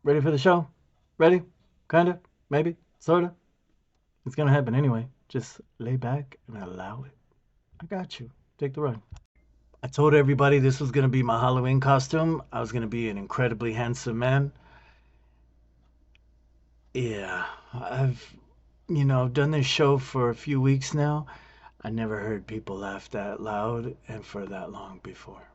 Ready for the show? Ready? Kinda? Maybe? Sorta? It's gonna happen anyway. Just lay back and allow it. I got you. Take the ride. I told everybody this was gonna be my Halloween costume. I was gonna be an incredibly handsome man. Yeah, I've done this show for a few weeks now. I never heard people laugh that loud and for that long before.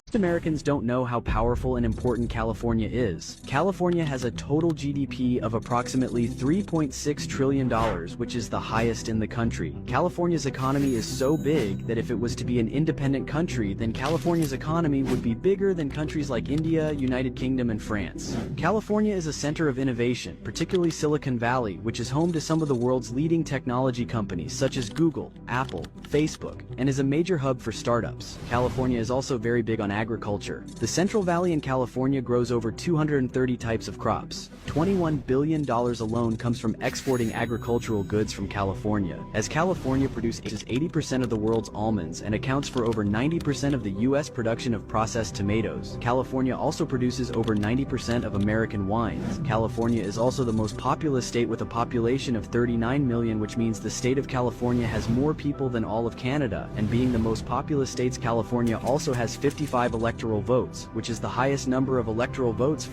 Most Americans don't know how powerful and important California is. California has a total GDP of approximately $3.6 trillion, which is the highest in the country. California's economy is so big that if it was to be an independent country, then California's economy would be bigger than countries like India, United Kingdom, and France. California is a center of innovation, particularly Silicon Valley, which is home to some of the world's leading technology companies such as Google, Apple, Facebook, and is a major hub for startups. California is also very big on agriculture. The Central Valley in California grows over 230 types of crops. $21 billion alone comes from exporting agricultural goods from California, as California produces 80% of the world's almonds and accounts for over 90% of the U.S. production of processed tomatoes. California also produces over 90% of American wines. California is also the most populous state with a population of 39 million, which means the state of California has more people than all of Canada, and being the most populous states, California also has 55 electoral votes, which is the highest number of electoral votes.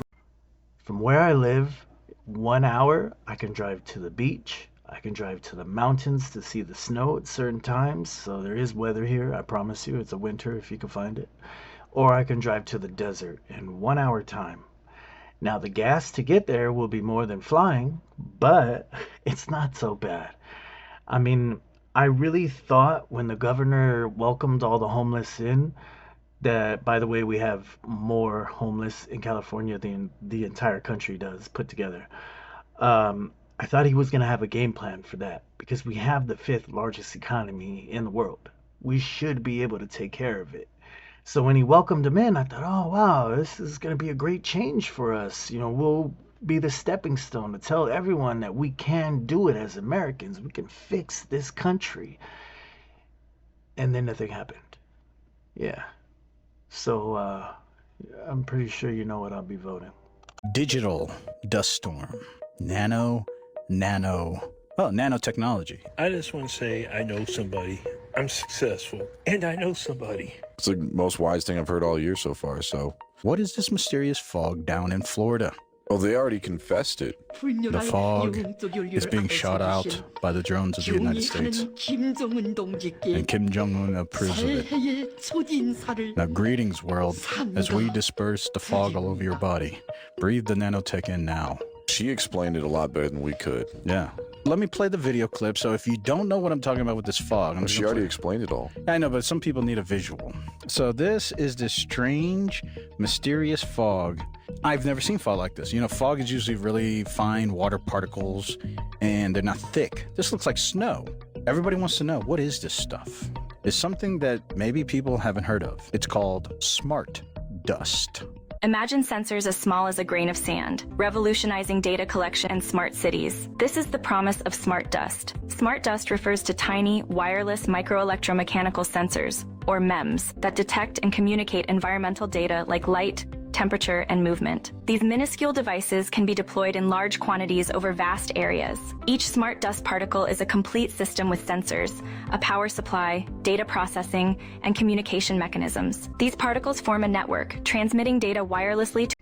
From where I live, 1 hour, I can drive to the beach. I can drive to the mountains to see the snow at certain times. So there is weather here, I promise you. It's a winter if you can find it. Or I can drive to the desert in 1 hour time. Now the gas to get there will be more than flying, but it's not so bad. I mean, I really thought when the governor welcomed all the homeless in, that, by the way, we have more homeless in California than the entire country does put together. I thought he was going to have a game plan for that because we have the fifth largest economy in the world. We should be able to take care of it. So when he welcomed him in, I thought, oh, wow, this is going to be a great change for us. We'll be the stepping stone to tell everyone that we can do it as Americans. We can fix this country. And then nothing happened. Yeah. So I'm pretty sure you know what I'll be voting. Digital dust storm. Nanotechnology. I just want to say I know somebody. I'm successful. And I know somebody. It's the most wise thing I've heard all year so far, so. What is this mysterious fog down in Florida? Oh, they already confessed it. The fog is being shot out by the drones of the United States. And Kim Jong-un approves of it. Now, greetings, world, as we disperse the fog all over your body. Breathe the nanotech in now. She explained it a lot better than we could. Yeah. Let me play the video clip, so if you don't know what I'm talking about with this fog... She already explained it all. I know, but some people need a visual. So this is this strange, mysterious fog. I've never seen fog like this. Fog is usually really fine water particles, and they're not thick. This looks like snow. Everybody wants to know, what is this stuff? It's something that maybe people haven't heard of. It's called smart dust. Imagine sensors as small as a grain of sand, revolutionizing data collection in smart cities. This is the promise of smart dust. Smart dust refers to tiny, wireless microelectromechanical sensors, or MEMS, that detect and communicate environmental data like light, temperature, and movement. These minuscule devices can be deployed in large quantities over vast areas. Each smart dust particle is a complete system with sensors, a power supply, data processing, and communication mechanisms. These particles form a network, transmitting data wirelessly to...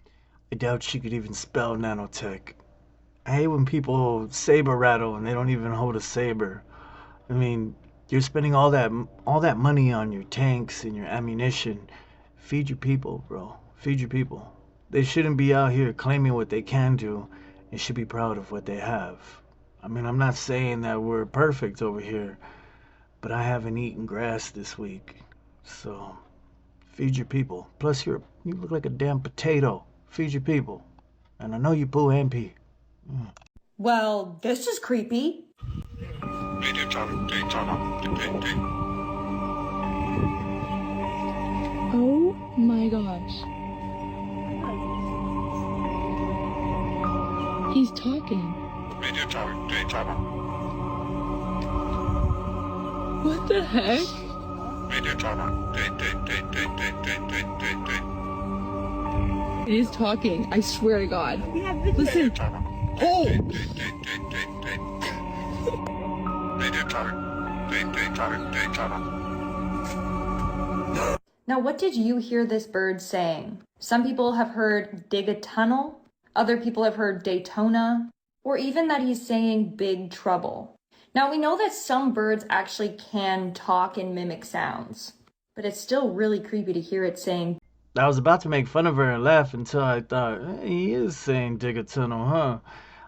I doubt she could even spell nanotech. I hate when people saber rattle and they don't even hold a saber. I mean, you're spending all that money on your tanks and your ammunition. Feed your people, bro. Feed your people. They shouldn't be out here claiming what they can do and should be proud of what they have. I mean, I'm not saying that we're perfect over here, but I haven't eaten grass this week. So, feed your people. Plus, you look like a damn potato. Feed your people. And I know you poo and pee. Well, this is creepy. Oh my gosh. He's talking. What the heck? It is talking. I swear to God. Listen. Oh! Now, what did you hear this bird saying? Some people have heard dig a tunnel, other people have heard Daytona, or even that he's saying big trouble. Now, we know that some birds actually can talk and mimic sounds, but it's still really creepy to hear it saying. I was about to make fun of her and laugh until I thought, he is saying dig a tunnel, huh?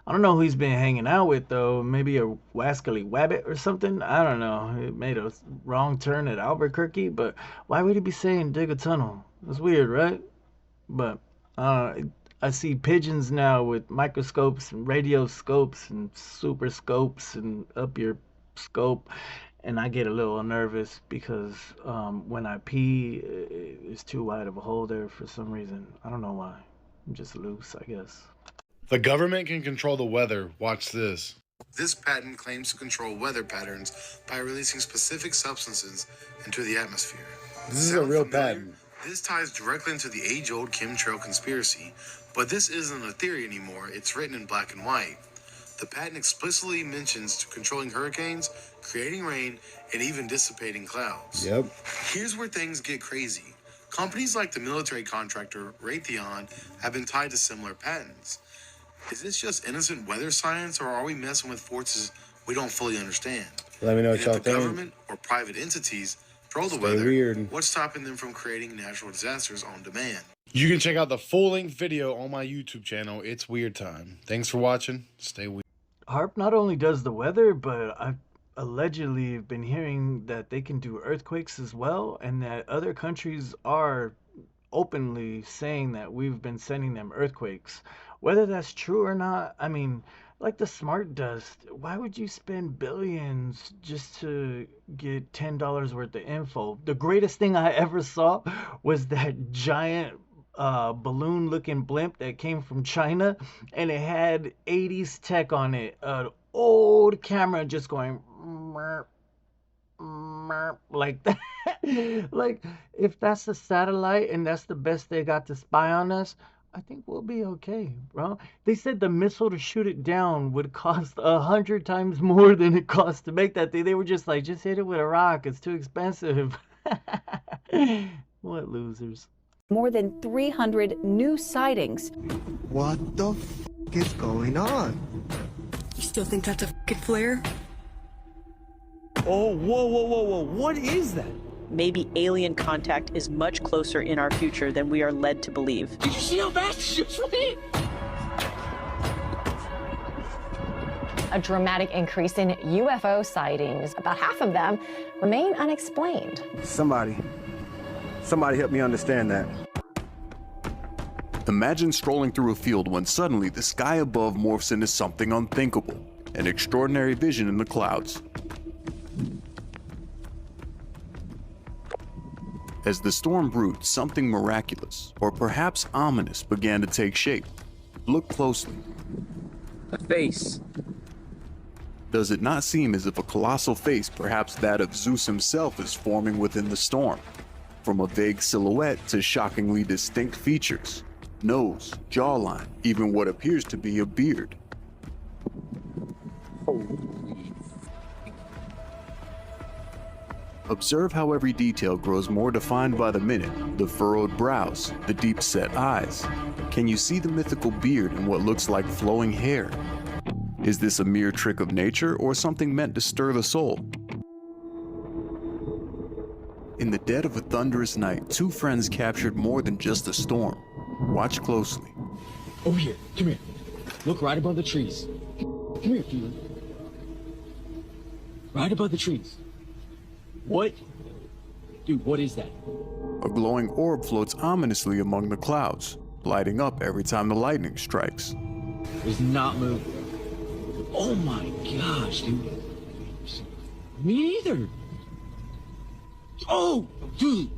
I don't know who he's been hanging out with, though. Maybe a wascally wabbit or something? I don't know. It made a wrong turn at Albuquerque, but why would he be saying dig a tunnel? That's weird, right? But I see pigeons now with microscopes and radioscopes and super scopes and up your scope, and I get a little nervous because when I pee, it's too wide of a hole there for some reason. I don't know why. I'm just loose, I guess. The government can control the weather. Watch this. This patent claims to control weather patterns by releasing specific substances into the atmosphere. This is a real patent. This ties directly into the age-old chemtrail conspiracy, but this isn't a theory anymore. It's written in black and white. The patent explicitly mentions controlling hurricanes, creating rain, and even dissipating clouds. Yep. Here's where things get crazy. Companies like the military contractor Raytheon have been tied to similar patents. Is this just innocent weather science, or are we messing with forces we don't fully understand? Let me know what y'all think. If the government or private entities control the weather, what's stopping them from creating natural disasters on demand? You can check out the full-length video on my YouTube channel. It's Weird Time. Thanks for watching. Stay weird. HAARP not only does the weather, but I've allegedly been hearing that they can do earthquakes as well, and that other countries are openly saying that we've been sending them earthquakes. Whether that's true or not, I mean, like the smart dust, why would you spend billions just to get $10 worth of info? The greatest thing I ever saw was that giant balloon looking blimp that came from China, and it had 80s tech on it, an old camera just going like that. Like, if that's the satellite and that's the best they got to spy on us, I think we'll be okay, bro. They said the missile to shoot it down would cost 100 times more than it cost to make that thing. They were just like, just hit it with a rock. It's too expensive. What losers. More than 300 new sightings. What the is going on? You still think that's a flare? Oh, whoa. What is that? Maybe alien contact is much closer in our future than we are led to believe. Did you see how fast she just went? A dramatic increase in UFO sightings. About half of them remain unexplained. Somebody help me understand that. Imagine strolling through a field when suddenly the sky above morphs into something unthinkable, an extraordinary vision in the clouds. As the storm brewed, something miraculous, or perhaps ominous, began to take shape. Look closely. A face. Does it not seem as if a colossal face, perhaps that of Zeus himself, is forming within the storm? From a vague silhouette to shockingly distinct features. Nose, jawline, even what appears to be a beard. Observe how every detail grows more defined by the minute, the furrowed brows, the deep-set eyes. Can you see the mythical beard and what looks like flowing hair? Is this a mere trick of nature or something meant to stir the soul? In the dead of a thunderous night, two friends captured more than just a storm. Watch closely. Over here, come here. Look right above the trees. Come here, Peter. Right above the trees. What? Dude, what is that? A glowing orb floats ominously among the clouds, lighting up every time the lightning strikes. It's not moving. Oh my gosh, dude. Me neither. Oh, dude.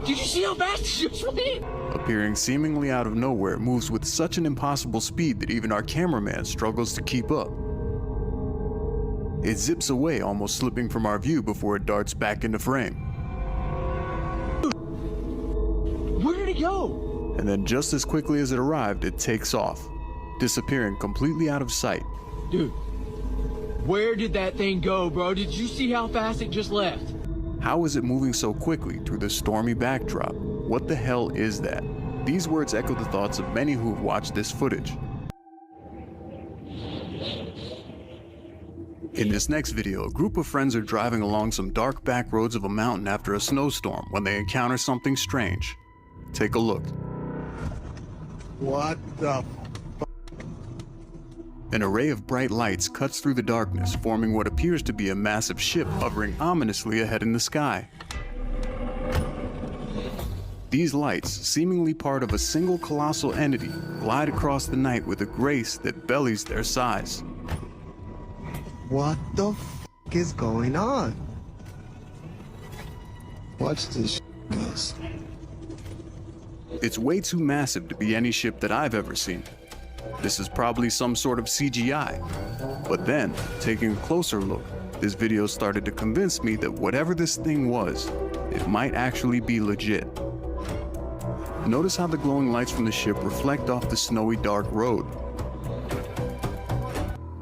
Did you see how fast it just went? Appearing seemingly out of nowhere, it moves with such an impossible speed that even our cameraman struggles to keep up. It zips away, almost slipping from our view before it darts back into frame. Where did it go? and then just as quickly as it arrived, it takes off, disappearing completely out of sight. Dude, where did that thing go, bro? Did you see how fast it just left? How is it moving so quickly through the stormy backdrop? What the hell is that? These words echo the thoughts of many who have watched this footage. In this next video, a group of friends are driving along some dark back roads of a mountain after a snowstorm when they encounter something strange. Take a look. What the? An array of bright lights cuts through the darkness, forming what appears to be a massive ship hovering ominously ahead in the sky. These lights, seemingly part of a single colossal entity, glide across the night with a grace that bellies their size. What the is going on? Watch this guys. It's way too massive to be any ship that I've ever seen. This is probably some sort of CGI. But then, taking a closer look, this video started to convince me that whatever this thing was, it might actually be legit. Notice how the glowing lights from the ship reflect off the snowy dark road.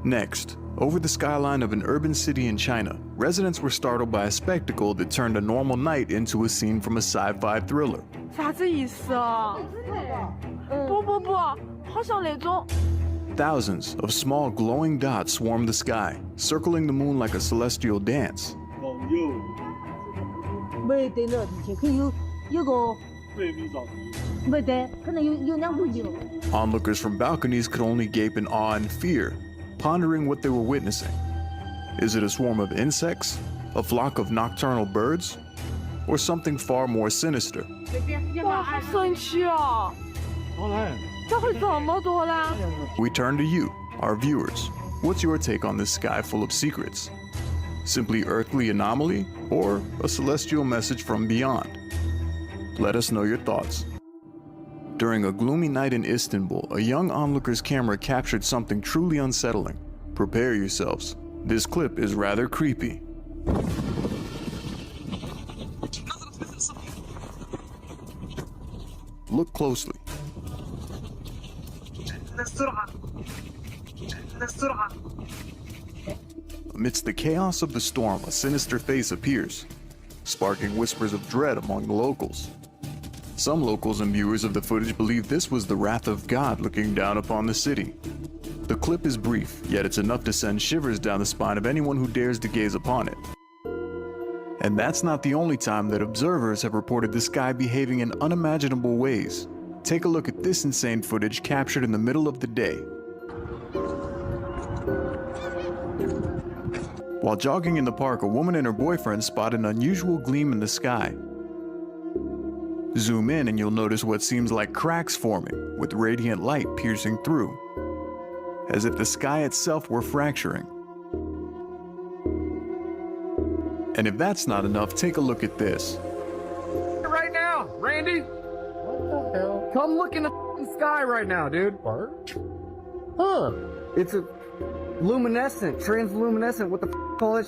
Next, over the skyline of an urban city in China, residents were startled by a spectacle that turned a normal night into a scene from a sci-fi thriller. 啥子意思啊？不，好像那种。 Thousands of small glowing dots swarm the sky, circling the moon like a celestial dance. Onlookers from balconies could only gape in awe and fear, pondering what they were witnessing. Is it a swarm of insects, a flock of nocturnal birds, or something far more sinister? 哇，好神奇啊！咋会这么多呢？ We turn to you, our viewers. What's your take on this sky full of secrets? Simply earthly anomaly, or a celestial message from beyond? Let us know your thoughts. During a gloomy night in Istanbul, a young onlooker's camera captured something truly unsettling. Prepare yourselves. This clip is rather creepy. Look closely. Amidst the chaos of the storm, a sinister face appears, sparking whispers of dread among the locals. Some locals and viewers of the footage believe this was the wrath of God looking down upon the city. The clip is brief, yet it's enough to send shivers down the spine of anyone who dares to gaze upon it. And that's not the only time that observers have reported the sky behaving in unimaginable ways. Take a look at this insane footage captured in the middle of the day. While jogging in the park, a woman and her boyfriend spot an unusual gleam in the sky. Zoom in and you'll notice what seems like cracks forming, with radiant light piercing through, as if the sky itself were fracturing. And if that's not enough, take a look at this. Right now, Randy. What the hell? Come look in the sky right now, dude. What? Huh. It's a luminescent, transluminescent, what the call it?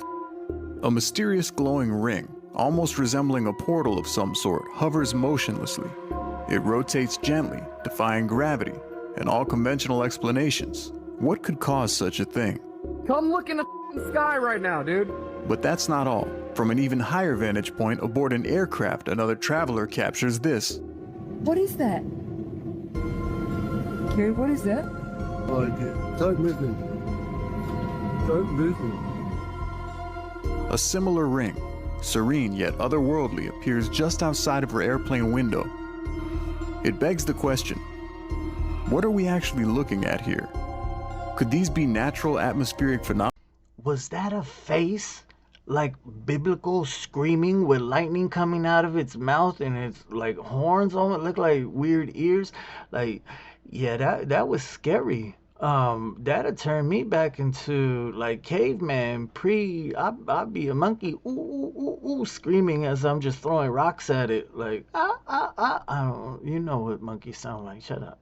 A mysterious glowing ring, almost resembling a portal of some sort, hovers motionlessly. It rotates gently, defying gravity and all conventional explanations. What could cause such a thing? Come look in the sky right now, dude. But that's not all. From an even higher vantage point aboard an aircraft, another traveler captures this. What is that? Carrie, what is that? Start moving. Start moving. A similar ring, serene yet otherworldly, appears just outside of her airplane window. It begs the question, what are we actually looking at here? Could these be natural atmospheric phenomena? Was that a face? Like biblical screaming with lightning coming out of its mouth and its like horns almost look like weird ears? Like, yeah, that was scary. That'd turn me back into like caveman I'd be a monkey screaming as I'm just throwing rocks at it like I don't, you know what monkeys sound like. Shut up.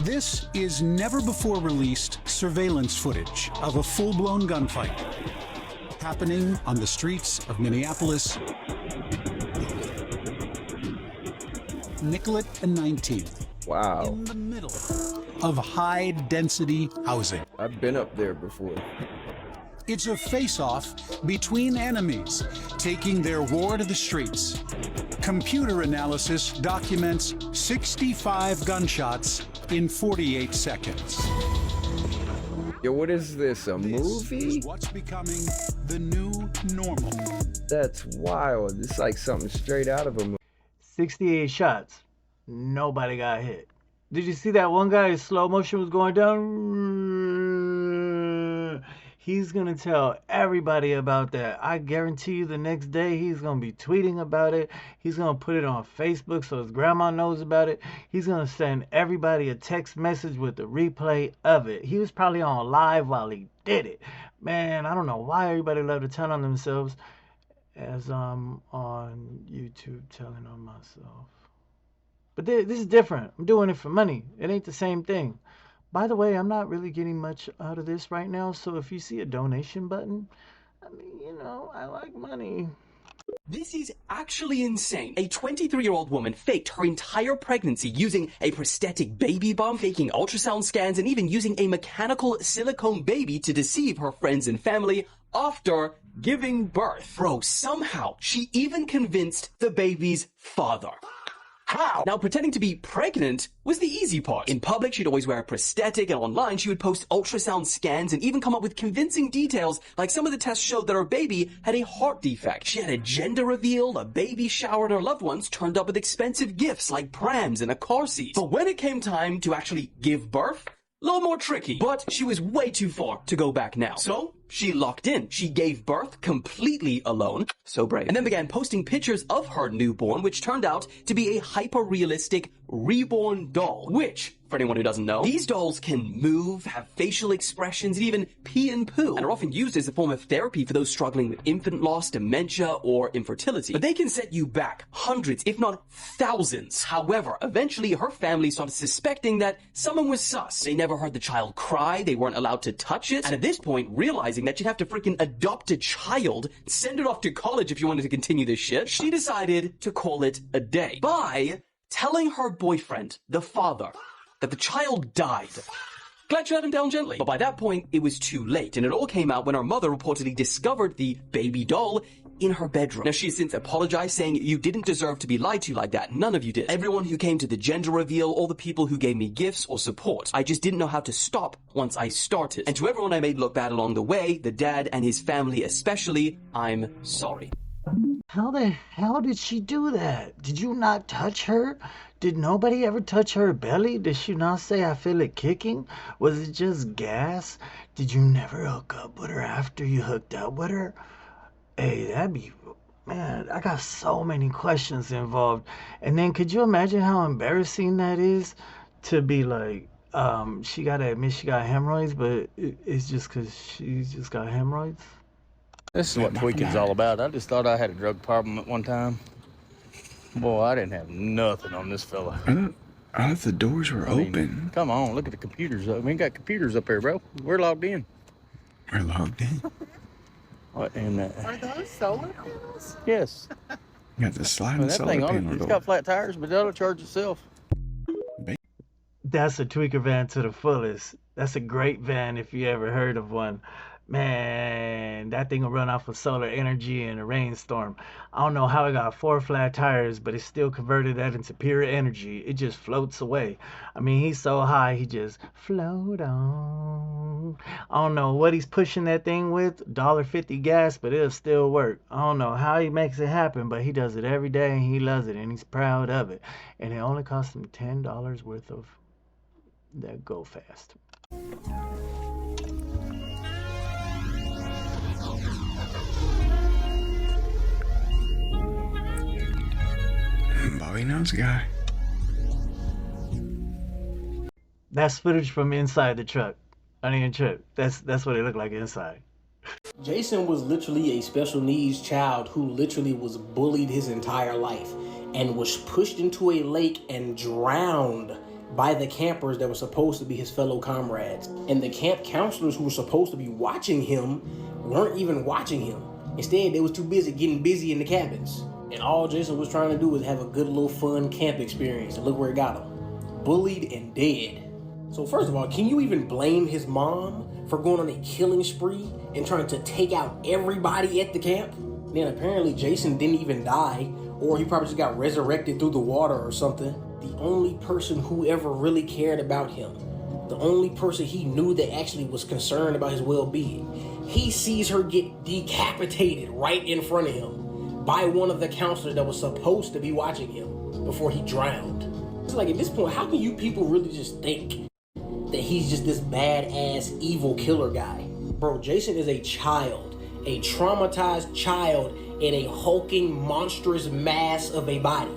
This is never-before-released surveillance footage of a full-blown gunfight happening on the streets of Minneapolis Nicollet and 19th. Wow. In the middle of high-density housing. I've been up there before. It's a face-off between enemies, taking their war to the streets. Computer analysis documents 65 gunshots in 48 seconds. Yo, what is this, a movie? This is what's becoming the new normal. That's wild. It's like something straight out of a movie. 68 shots. Nobody got hit. Did you see that one guy in slow motion was going down? He's going to tell everybody about that. I guarantee you the next day he's going to be tweeting about it. He's going to put it on Facebook so his grandma knows about it. He's going to send everybody a text message with the replay of it. He was probably on live while he did it. Man, I don't know why everybody love to turn on themselves as I'm on YouTube telling on myself. But this is different. I'm doing it for money. It ain't the same thing. By the way, I'm not really getting much out of this right now, so if you see a donation button, I mean, you know, I like money. This is actually insane. A 23-year-old woman faked her entire pregnancy using a prosthetic baby bump, faking ultrasound scans, and even using a mechanical silicone baby to deceive her friends and family after giving birth. Bro, somehow she even convinced the baby's father. How? Now, pretending to be pregnant was the easy part. In public, she'd always wear a prosthetic, and online, she would post ultrasound scans and even come up with convincing details, like some of the tests showed that her baby had a heart defect. She had a gender reveal, a baby shower, and her loved ones turned up with expensive gifts like prams and a car seat. But when it came time to actually give birth, a little more tricky, but she was way too far to go back now. So she locked in. She gave birth completely alone. So brave. And then began posting pictures of her newborn, which turned out to be a hyper-realistic reborn doll, which, for anyone who doesn't know, these dolls can move, have facial expressions, and even pee and poo, and are often used as a form of therapy for those struggling with infant loss, dementia, or infertility. But they can set you back hundreds, if not thousands. However, eventually her family started suspecting that someone was sus. They never heard the child cry, they weren't allowed to touch it, and at this point, realizing that you'd have to freaking adopt a child, send it off to college if you wanted to continue this shit, she decided to call it a day by telling her boyfriend, the father, that the child died. Glad you had him down gently. But by that point, it was too late, and it all came out when her mother reportedly discovered the baby doll in her bedroom. Now, she has since apologized, saying, "You didn't deserve to be lied to like that. None of you did. Everyone who came to the gender reveal, all the people who gave me gifts or support. I just didn't know how to stop once I started. And to everyone I made look bad along the way, the dad and his family especially, I'm sorry." How the hell did she do that? Did you not touch her? Did nobody ever touch her belly? Did she not say, "I feel it kicking"? Was it just gas? Did you never hook up with her after you hooked up with her? Hey, that'd be... Man, I got so many questions involved. And then could you imagine how embarrassing that is? To be like, she gotta admit she got hemorrhoids, but it's just because she's just got hemorrhoids? This is what tweaking's all about. I just thought I had a drug problem at one time. Boy, I didn't have nothing on this fella. I thought the doors were open. Come on, look at the computers. We ain't got computers up here, bro. We're logged in. We're logged in? What in that? Are those solar panels? Yes. You got the sliding solar panel. It's got flat tires, but that'll charge itself. That's a tweaker van to the fullest. That's a great van if you ever heard of one. Man, that thing will run off of solar energy in a rainstorm. I don't know how it got 4 flat tires, but it still converted that into pure energy. It just floats away. I mean, he's so high, he just float on. I don't know what he's pushing that thing with, $1.50 gas, but it'll still work. I don't know how he makes it happen, but he does it every day, and he loves it, and he's proud of it. And it only cost him $10 worth of that Go Fast. Bobby knows guy. That's footage from inside the truck. I didn't even trip. That's what it looked like inside. Jason was literally a special needs child who literally was bullied his entire life and was pushed into a lake and drowned by the campers that were supposed to be his fellow comrades. And the camp counselors who were supposed to be watching him weren't even watching him. Instead, they was too busy getting busy in the cabins. And all Jason was trying to do was have a good little fun camp experience, and look where it got him. Bullied and dead. So first of all, can you even blame his mom for going on a killing spree and trying to take out everybody at the camp? Then apparently Jason didn't even die, or he probably just got resurrected through the water or something. The only person who ever really cared about him, the only person he knew that actually was concerned about his well-being, he sees her get decapitated right in front of him by one of the counselors that was supposed to be watching him before he drowned. It's like, at this point, how can you people really just think that he's just this badass evil killer guy? Bro, Jason is a child, a traumatized child in a hulking monstrous mass of a body.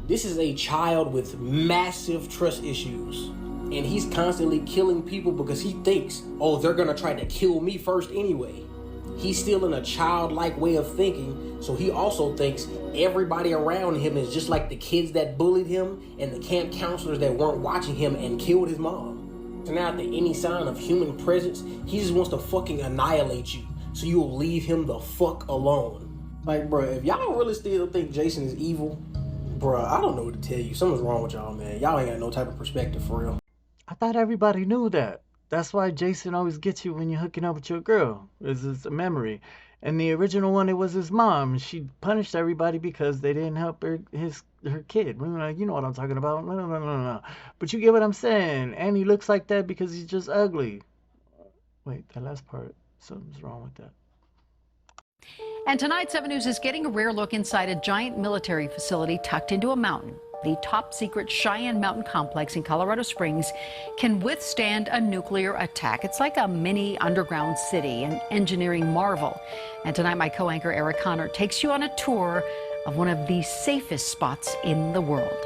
This is a child with massive trust issues, and he's constantly killing people because he thinks, oh, they're gonna try to kill me first anyway. He's still in a childlike way of thinking, so he also thinks everybody around him is just like the kids that bullied him and the camp counselors that weren't watching him and killed his mom. So now after any sign of human presence, he just wants to fucking annihilate you, so you'll leave him the fuck alone. Like, bro, if y'all really still think Jason is evil, bro, I don't know what to tell you. Something's wrong with y'all, man. Y'all ain't got no type of perspective for real. I thought everybody knew that. That's why Jason always gets you when you're hooking up with your girl. It's a memory. And the original one, it was his mom. She punished everybody because they didn't help her kid. You know what I'm talking about. No. But you get what I'm saying. And he looks like that because he's just ugly. Wait, that last part. Something's wrong with that. And tonight, 7 News is getting a rare look inside a giant military facility tucked into a mountain. The top secret Cheyenne Mountain Complex in Colorado Springs can withstand a nuclear attack. It's like a mini underground city, an engineering marvel. And tonight, my co-anchor Eric Connor takes you on a tour of one of the safest spots in the world.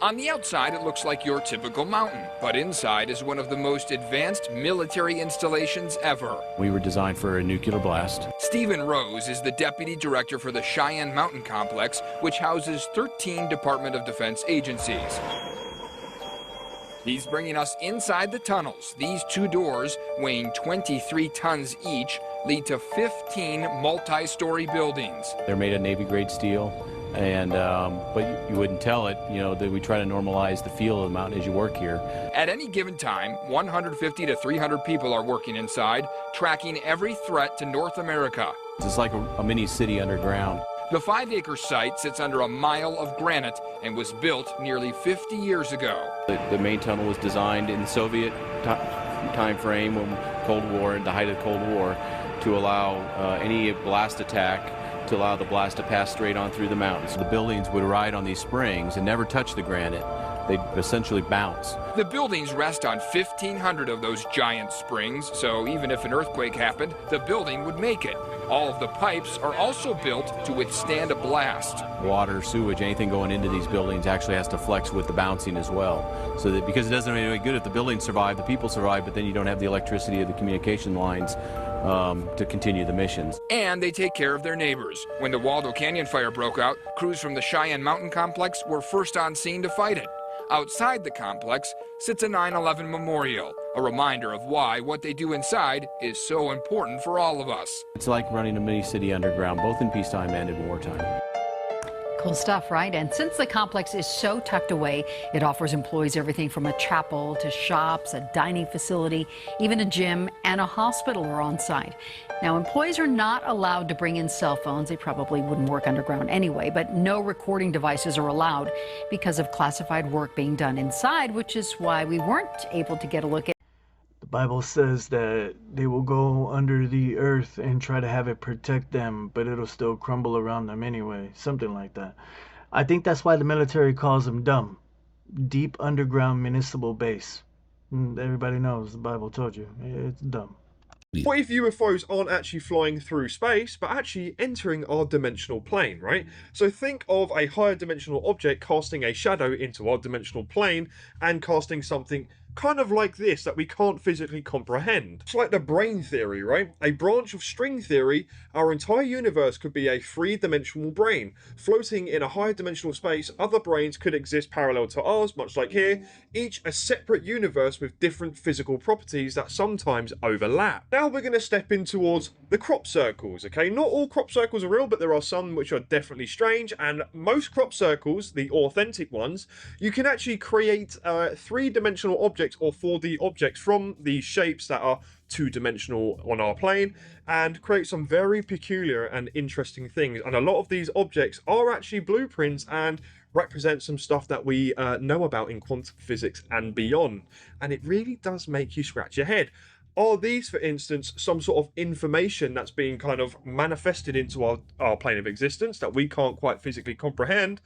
On the outside, it looks like your typical mountain, but inside is one of the most advanced military installations ever. We were designed for a nuclear blast. Stephen Rose is the deputy director for the Cheyenne Mountain Complex, which houses 13 Department of Defense agencies. He's bringing us inside the tunnels. These 2 doors, weighing 23 tons each, lead to 15 multi-story buildings. They're made of Navy-grade steel. And but you wouldn't tell it, that we try to normalize the feel of the mountain as you work here. At any given time, 150 to 300 people are working inside, tracking every threat to North America. It's like a mini city underground. The 5-acre site sits under a mile of granite and was built nearly 50 years ago. The main tunnel was designed in the Soviet time frame, when Cold War, at the height of the Cold War, to allow any blast attack, to allow the blast to pass straight on through the mountains. The buildings would ride on these springs and never touch the granite. They'd essentially bounce. The buildings rest on 1,500 of those giant springs, so even if an earthquake happened, the building would make it. All of the pipes are also built to withstand a blast. Water, sewage, anything going into these buildings actually has to flex with the bouncing as well. So that, because it doesn't do any good if the buildings survive, the people survive, but then you don't have the electricity or the communication lines to continue the missions. And they take care of their neighbors. When the Waldo Canyon fire broke out, crews from the Cheyenne Mountain Complex were first on scene to fight it. Outside the complex sits a 9/11 memorial, a reminder of why what they do inside is so important for all of us. It's like running a mini city underground, both in peacetime and in wartime. Cool stuff, right? And since the complex is so tucked away, it offers employees everything from a chapel to shops, a dining facility, even a gym and a hospital are on site. Now, employees are not allowed to bring in cell phones. They probably wouldn't work underground anyway, but no recording devices are allowed because of classified work being done inside, which is why we weren't able to get a look at. The Bible says that they will go under the earth and try to have it protect them, but it'll still crumble around them anyway. Something like that. I think that's why the military calls them dumb. Deep underground municipal base. Everybody knows, the Bible told you. It's dumb. What if UFOs aren't actually flying through space, but actually entering our dimensional plane, right? So think of a higher dimensional object casting a shadow into our dimensional plane and casting something kind of like this that we can't physically comprehend. It's like the brain theory, right? A branch of string theory, our entire universe could be a three-dimensional brain. Floating in a higher dimensional space, other brains could exist parallel to ours, much like here, each a separate universe with different physical properties that sometimes overlap. Now we're going to step in towards the crop circles, okay? Not all crop circles are real, but there are some which are definitely strange, and most crop circles, the authentic ones, you can actually create three-dimensional objects or 4D objects from these shapes that are two-dimensional on our plane, and create some very peculiar and interesting things. And a lot of these objects are actually blueprints and represent some stuff that we know about in quantum physics and beyond. And it really does make you scratch your head. Are these, for instance, some sort of information that's being kind of manifested into our plane of existence that we can't quite physically comprehend,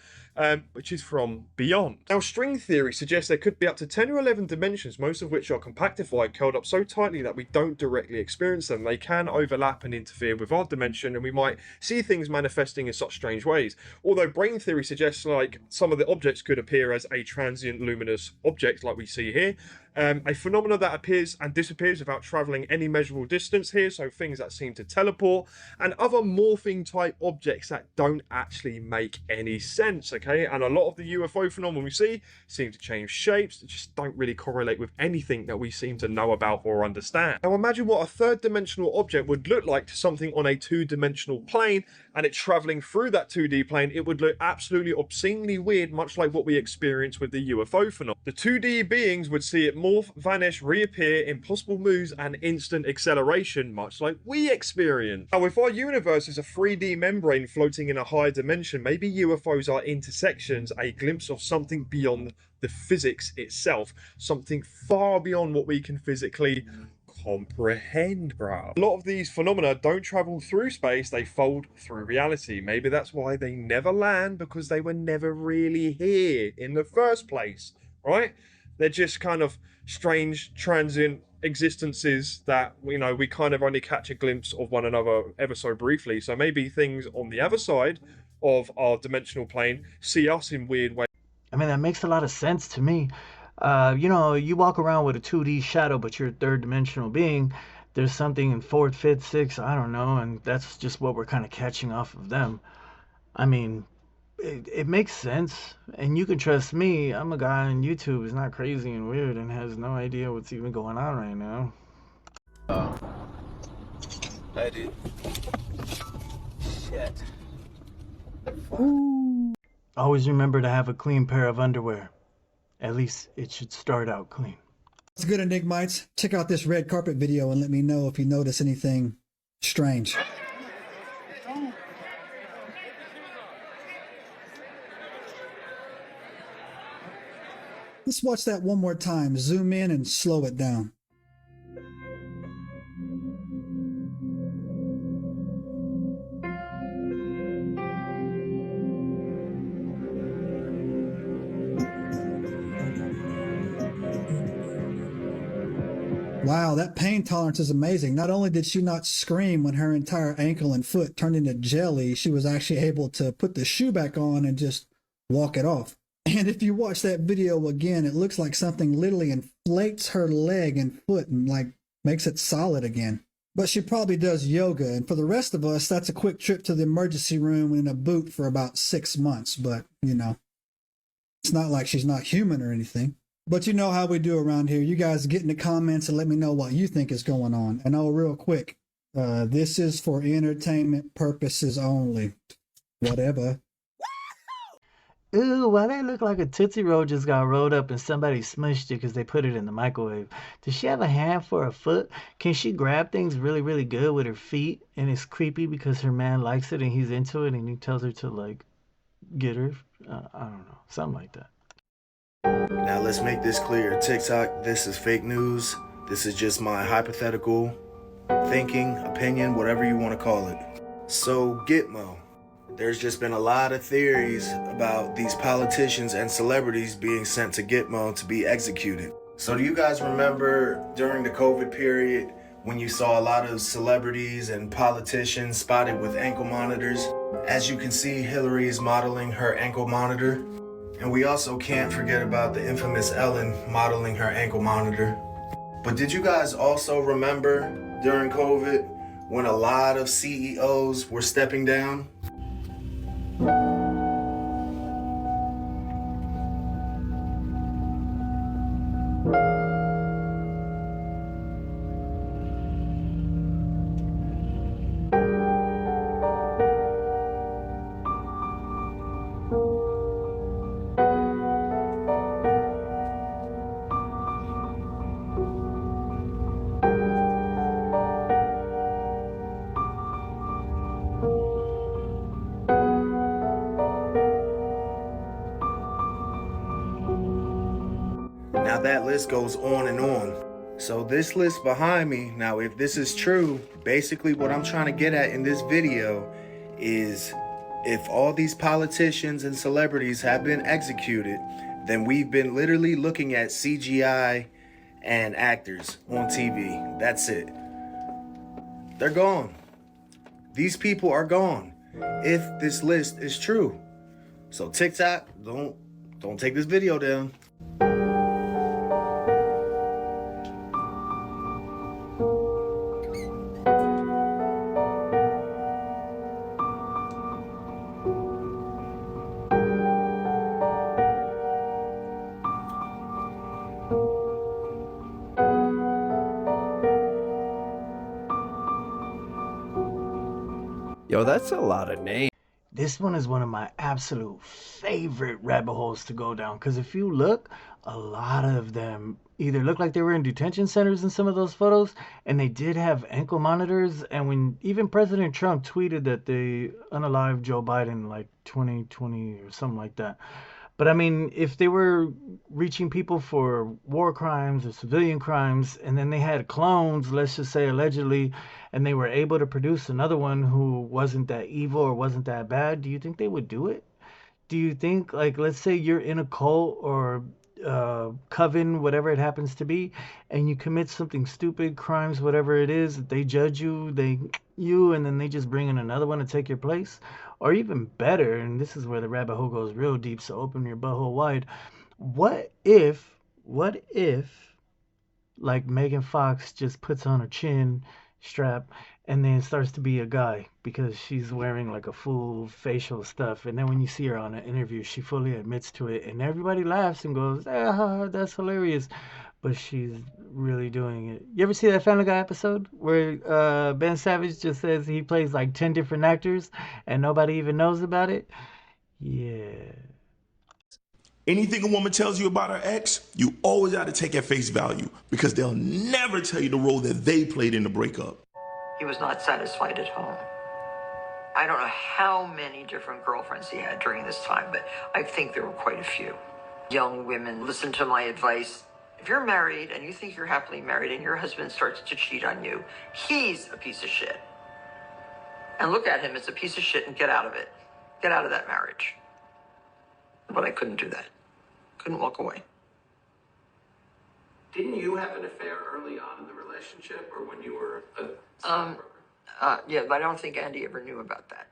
which is from beyond? Now, string theory suggests there could be up to 10 or 11 dimensions, most of which are compactified, curled up so tightly that we don't directly experience them. They can overlap and interfere with our dimension, and we might see things manifesting in such strange ways. Although brain theory suggests like some of the objects could appear as a transient luminous object like we see here, a phenomenon that appears and disappears without traveling any measurable distance here, so things that seem to teleport, and other morphing type objects that don't actually make any sense, okay? And a lot of the UFO phenomenon we see seem to change shapes that just don't really correlate with anything that we seem to know about or understand. Now imagine what a third-dimensional object would look like to something on a two-dimensional plane, and it traveling through that 2D plane. It would look absolutely obscenely weird, much like what we experience with the UFO phenomenon. The 2D beings would see it morph, vanish, reappear, impossible moves, and instant acceleration, much like we experience. Now, if our universe is a 3D membrane floating in a higher dimension, maybe UFOs are intersections, a glimpse of something beyond the physics itself, something far beyond what we can physically comprehend, bro. A lot of these phenomena don't travel through space, they fold through reality. Maybe that's why they never land, because they were never really here in the first place, right? They're just kind of strange, transient existences that, you know, we kind of only catch a glimpse of one another ever so briefly. So maybe things on the other side of our dimensional plane see us in weird ways. I mean, that makes a lot of sense to me. You know, you walk around with a 2D shadow, but you're a third-dimensional being. There's something in fourth, fifth, sixth, I don't know, and that's just what we're kind of catching off of them. I mean, it makes sense, and you can trust me. I'm a guy on YouTube who's not crazy and weird and has no idea what's even going on right now. Hey, dude. Shit. Always remember to have a clean pair of underwear. At least it should start out clean. What's good, Enigmites? Check out this red carpet video and let me know if you notice anything strange. Let's watch that one more time. Zoom in and slow it down. Wow, that pain tolerance is amazing. Not only did she not scream when her entire ankle and foot turned into jelly, she was actually able to put the shoe back on and just walk it off. And if you watch that video again, it looks like something literally inflates her leg and foot and like makes it solid again. But she probably does yoga. And for the rest of us, that's a quick trip to the emergency room in a boot for about 6 months. But, you know, it's not like she's not human or anything. But you know how we do around here. You guys get in the comments and let me know what you think is going on. And real quick, this is for entertainment purposes only. Whatever. Ooh, why that look like a Tootsie Roll just got rolled up and somebody smushed it because they put it in the microwave? Does she have a hand for a foot? Can she grab things really, really good with her feet? And it's creepy because her man likes it and he's into it and he tells her to, like, get her? I don't know. Something like that. Now let's make this clear. TikTok, this is fake news. This is just my hypothetical thinking, opinion, whatever you want to call it. So Gitmo. There's just been a lot of theories about these politicians and celebrities being sent to Gitmo to be executed. So do you guys remember during the COVID period when you saw a lot of celebrities and politicians spotted with ankle monitors? As you can see, Hillary is modeling her ankle monitor. And we also can't forget about the infamous Ellen modeling her ankle monitor. But did you guys also remember during COVID when a lot of CEOs were stepping down? Now that list goes on and on. So this list behind me, now if this is true, basically what I'm trying to get at in this video is if all these politicians and celebrities have been executed, then we've been literally looking at CGI and actors on TV. That's it. They're gone. These people are gone if this list is true. So TikTok, don't take this video down. Yo, that's a lot of names. This one is one of my absolute favorite rabbit holes to go down, because if you look, a lot of them either look like they were in detention centers in some of those photos, and they did have ankle monitors. And when even President Trump tweeted that they unalived Joe Biden like 2020 or something like that. But I mean, if they were reaching people for war crimes or civilian crimes, and then they had clones, let's just say allegedly, and they were able to produce another one who wasn't that evil or wasn't that bad, do you think they would do it? Do you think, like, let's say you're in a cult or coven, whatever it happens to be, and you commit something stupid, crimes, whatever it is, they judge you, and then they just bring in another one to take your place? Or even better, and this is where the rabbit hole goes real deep, so open your butthole wide. What if, like Megan Fox just puts on her chin strap and then starts to be a guy because she's wearing like a full facial stuff, and then when you see her on an interview, she fully admits to it, and everybody laughs and goes, ah, that's hilarious, but she's really doing it. You ever see that Family Guy episode where Ben Savage just says he plays like 10 different actors and nobody even knows about it? Yeah. Anything a woman tells you about her ex, you always got to take at face value, because they'll never tell you the role that they played in the breakup. He was not satisfied at home. I don't know how many different girlfriends he had during this time, but I think there were quite a few. Young women, listen to my advice. If you're married and you think you're happily married and your husband starts to cheat on you, he's a piece of shit. And look at him as a piece of shit and get out of it. Get out of that marriage. But I couldn't do that. Couldn't walk away. Didn't you have an affair early on in the relationship, or when you were a yeah, but I don't think Andy ever knew about that.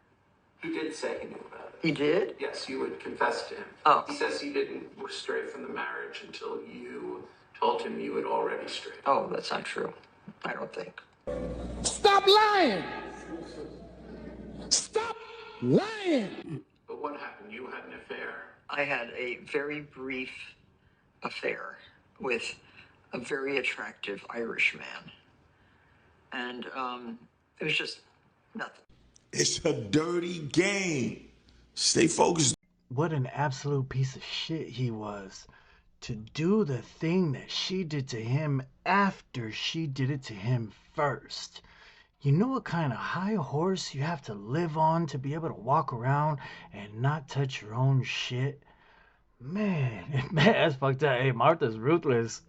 He did say he knew about it. He did? Yes, you would confess to him. Oh. He says he didn't stray from the marriage until you told him you had already strayed. Oh, that's not true. I don't think. Stop lying! Stop lying! But what happened? You had an affair? I had a very brief affair with a very attractive Irish man. And it was just nothing. It's a dirty game. Stay focused. What an absolute piece of shit he was to do the thing that she did to him after she did it to him first. You know what kind of high horse you have to live on to be able to walk around and not touch your own shit? Man, that's fucked up. Hey, Martha's ruthless.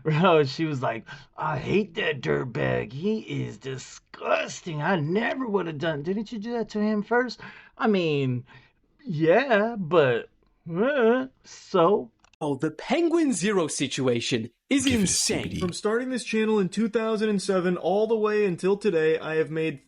Bro, she was like, I hate that dirtbag. He is disgusting. I never would have done. Didn't you do that to him first? I mean, yeah, but so. Oh, the Penguin Zero situation is insane. From starting this channel in 2007 all the way until today, I have made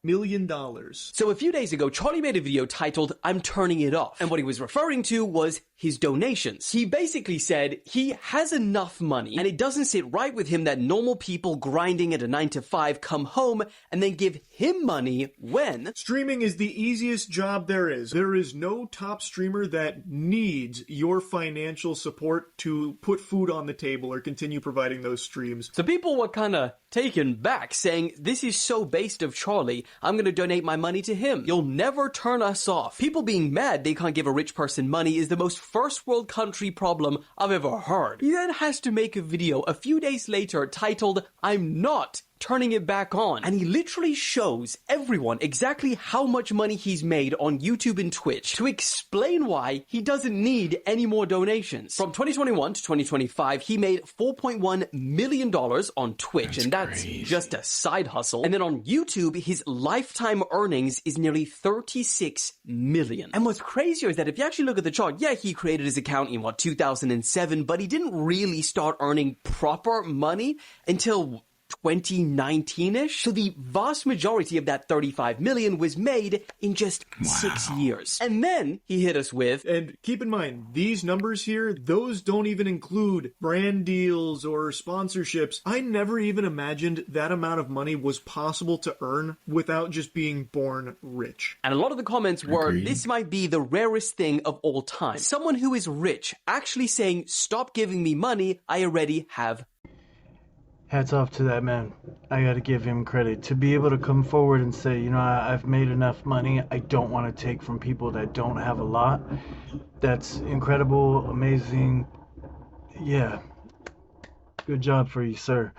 million. So a few days ago, Charlie made a video titled, "I'm turning it off." And what he was referring to was his donations. He basically said he has enough money and it doesn't sit right with him that normal people grinding at a 9 to 5 come home and then give him money when... Streaming is the easiest job there is. There is no top streamer that needs your financial support to put food on the table or continue providing those streams. So people were kind of taken back, saying, "This is so based of Charlie, I'm going to donate my money to him. You'll never turn us off." People being mad they can't give a rich person money is the most first world country problem I've ever heard. He then has to make a video a few days later titled, "I'm not turning it back on," and he literally shows everyone exactly how much money he's made on YouTube and Twitch to explain why he doesn't need any more donations. From 2021 to 2025, he made $4.1 million on Twitch, and that's just a side hustle. And then on YouTube, his lifetime earnings is nearly 36 million. And what's crazier is that if you actually look at the chart, yeah, he created his account in 2007, but he didn't really start earning proper money until 2019-ish. So the vast majority of that 35 million was made in just 6 years. And then he hit us with... And keep in mind, these numbers here, those don't even include brand deals or sponsorships. I never even imagined that amount of money was possible to earn without just being born rich. And a lot of the comments were, "This might be the rarest thing of all time. Someone who is rich actually saying, 'Stop giving me money, I already have.'" Hats off to that man. I gotta give him credit. To be able to come forward and say, you know, I've made enough money, I don't want to take from people that don't have a lot. That's incredible, amazing. Yeah. Good job for you, sir.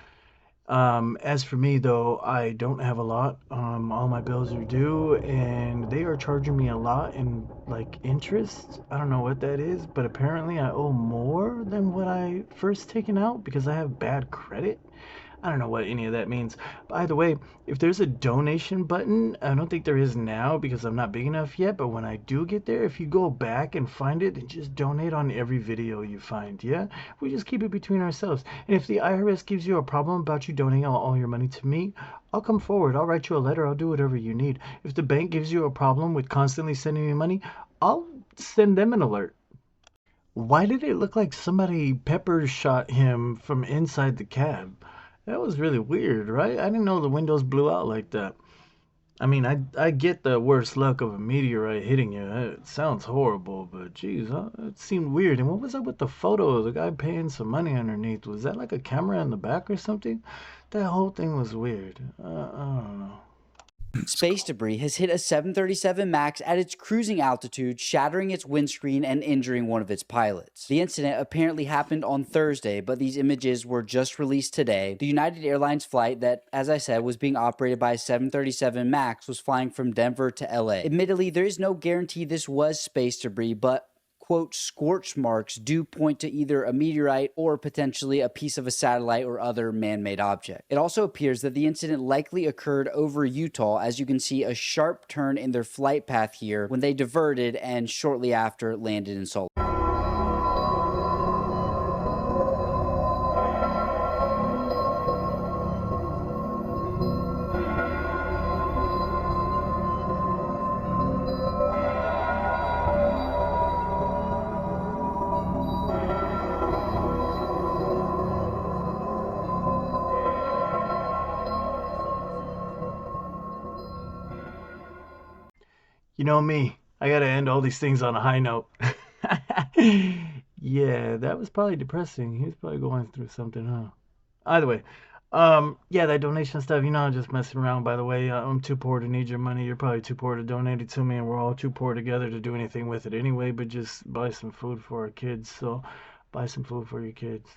As for me, though, I don't have a lot. All my bills are due, and they are charging me a lot in, like, interest. I don't know what that is, but apparently I owe more than what I first taken out because I have bad credit. I don't know what any of that means. By the way, if there's a donation button, I don't think there is now because I'm not big enough yet, but when I do get there, if you go back and find it and just donate on every video you find, yeah? We just keep it between ourselves. And if the IRS gives you a problem about you donating all your money to me, I'll come forward. I'll write you a letter. I'll do whatever you need. If the bank gives you a problem with constantly sending me money, I'll send them an alert. Why did it look like somebody pepper shot him from inside the cab? That was really weird, right? I didn't know the windows blew out like that. I mean, I get the worst luck of a meteorite hitting you. It sounds horrible, but geez, it seemed weird. And what was up with the photo of the guy paying some money underneath? Was that like a camera in the back or something? That whole thing was weird. I don't know. Space debris has hit a 737 MAX at its cruising altitude, shattering its windscreen and injuring one of its pilots. The incident apparently happened on Thursday, but these images were just released today. The United Airlines flight that, as I said, was being operated by a 737 MAX was flying from Denver to LA. Admittedly, there is no guarantee this was space debris, but quote, scorch marks do point to either a meteorite or potentially a piece of a satellite or other man-made object. It also appears that the incident likely occurred over Utah, as you can see a sharp turn in their flight path here when they diverted and shortly after landed in Salt Lake. You know me, I gotta end all these things on a high note. Yeah, that was probably depressing. He was probably going through something, huh? Either way, yeah, that donation stuff, you know, I'm just messing around, by the way. I'm too poor to need your money. You're probably too poor to donate it to me, and we're all too poor together to do anything with it anyway, but just buy some food for our kids. So, buy some food for your kids.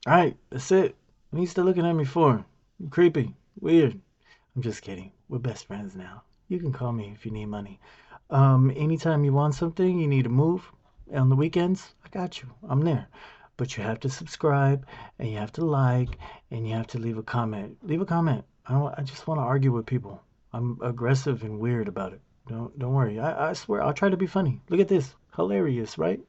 Alright, that's it. What are you still looking at me for? Creepy. Weird. I'm just kidding. We're best friends now. You can call me if you need money. Anytime you want something, you need to move on the weekends, I got you. I'm there. But you have to subscribe, and you have to like, and you have to leave a comment. Leave a comment. I just want to argue with people. I'm aggressive and weird about it. Don't worry. I swear, I'll try to be funny. Look at this. Hilarious, right?